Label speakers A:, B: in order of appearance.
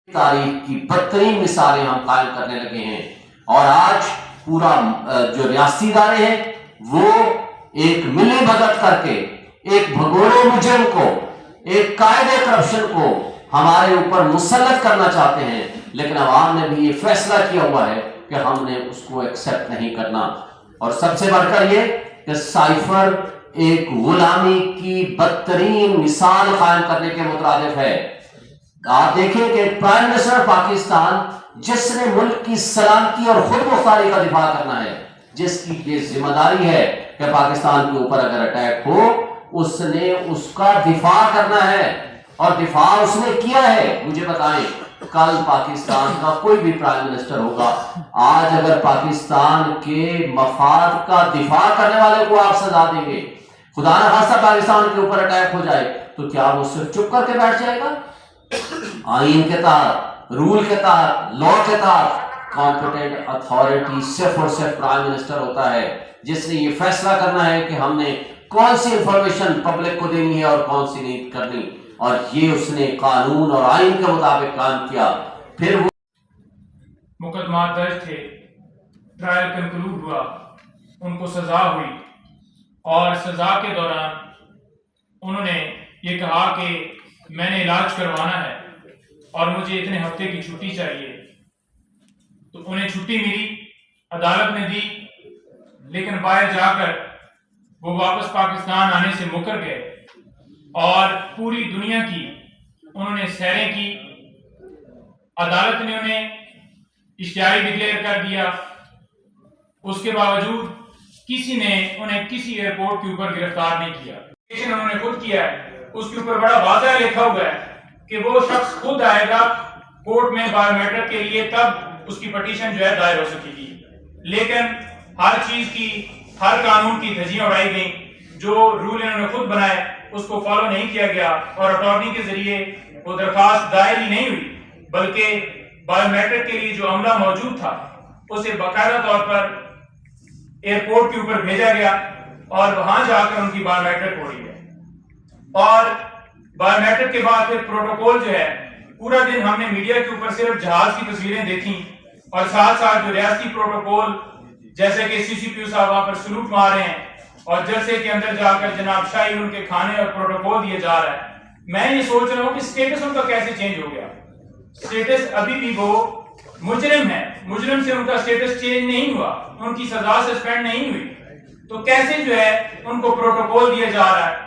A: تاریخ کی بدترین مثالیں ہم قائم کرنے لگے ہیں، اور آج پورا جو ریاستی ادارے ہیں وہ ایک ملی بھگت کر کے ایک بھگوڑے مجرم کو، ایک قائد کرپشن کو ہمارے اوپر مسلط کرنا چاہتے ہیں، لیکن عوام نے بھی یہ فیصلہ کیا ہوا ہے کہ ہم نے اس کو ایکسپٹ نہیں کرنا۔ اور سب سے بڑھ کر یہ کہ سائفر ایک غلامی کی بدترین مثال قائم کرنے کے مترادف ہے۔ آپ دیکھیں کہ پرائم منسٹر پاکستان جس نے ملک کی سلامتی اور خود مختاری کا دفاع کرنا ہے، جس کی یہ ذمہ داری ہے کہ پاکستان کے اوپر اگر اٹیک ہو اس نے اس کا دفاع کرنا ہے، اور دفاع اس نے کیا ہے۔ مجھے بتائیں کل پاکستان کا کوئی بھی پرائم منسٹر ہوگا، آج اگر پاکستان کے مفاد کا دفاع کرنے والے کو آپ سزا دیں گے، خدا نہ خواستہ پاکستان کے اوپر اٹیک ہو جائے، تو کیا وہ صرف چپ کر کے بیٹھ جائے گا؟ آئین کے تحت، رول کے تحت، لا کے تحت کمپیٹنٹ اتھارٹی صرف اور صرف پرائم منسٹر ہوتا ہے، جس نے یہ فیصلہ کرنا ہے کہ ہم نے کون سی انفارمیشن پبلک کو دینی ہے اور کون سی نہیں کرنی، اور یہ اس نے قانون اور آئین کے مطابق کام کیا۔ پھر وہ
B: مقدمات درج تھے، ٹرائل کنکلوڈ ہوا، ان کو سزا ہوئی، اور سزا کے دوران انہوں نے یہ کہا کہ میں نے علاج کروانا ہے اور مجھے اتنے ہفتے کی چھٹی چاہیے، تو انہیں چھٹی ملی، عدالت نے دی، لیکن باہر جا کر وہ واپس پاکستان آنے سے مکر گئے، اور پوری دنیا کی انہوں نے سیریں کی۔ عدالت نے انہیں اشتہاری ڈکلیئر کر دیا، اس کے باوجود کسی نے انہیں کسی ایئرپورٹ کے اوپر گرفتار نہیں کیا۔ انہوں نے خود کیا ہے، اس کے اوپر بڑا واضح لکھا ہوا ہے کہ وہ شخص خود آئے گا کورٹ میں بایو میٹرک کے لیے، تب اس کی پٹیشن جو ہے دائر ہو سکے گی، لیکن ہر چیز کی، ہر قانون کی دھجیاں اڑائی گئیں، جو رول انہوں نے خود بنائے اس کو فالو نہیں کیا گیا، اور اٹارنی کے ذریعے وہ درخواست دائر ہی نہیں ہوئی، بلکہ بایو میٹرک کے لیے جو عملہ موجود تھا اسے باقاعدہ طور پر ایئرپورٹ کے اوپر بھیجا گیا، اور وہاں جا کر ان کی بایو میٹرک ہو رہی ہے۔ اور بایو میٹرک کے بعد پھر پروٹوکول جو ہے، پورا دن ہم نے میڈیا کے اوپر صرف جہاز کی تصویریں دیکھیں، اور ساتھ ساتھ جو ریاستی پروٹوکول جیسے کہ سی سی پی او صاحب وہاں پر سلوٹ مار رہے ہیں، اور جلسے کے اندر جا کر جناب شاہی ان کے کھانے اور پروٹوکول دیے جا رہا ہے۔ میں یہ سوچ رہا ہوں کہ سٹیٹس ان کا کیسے چینج ہو گیا؟ سٹیٹس ابھی بھی وہ مجرم ہے، مجرم سے ان کا سٹیٹس چینج نہیں ہوا، ان کی سزا سسپینڈ نہیں ہوئی، تو کیسے جو ہے ان کو پروٹوکول دیا جا رہا ہے؟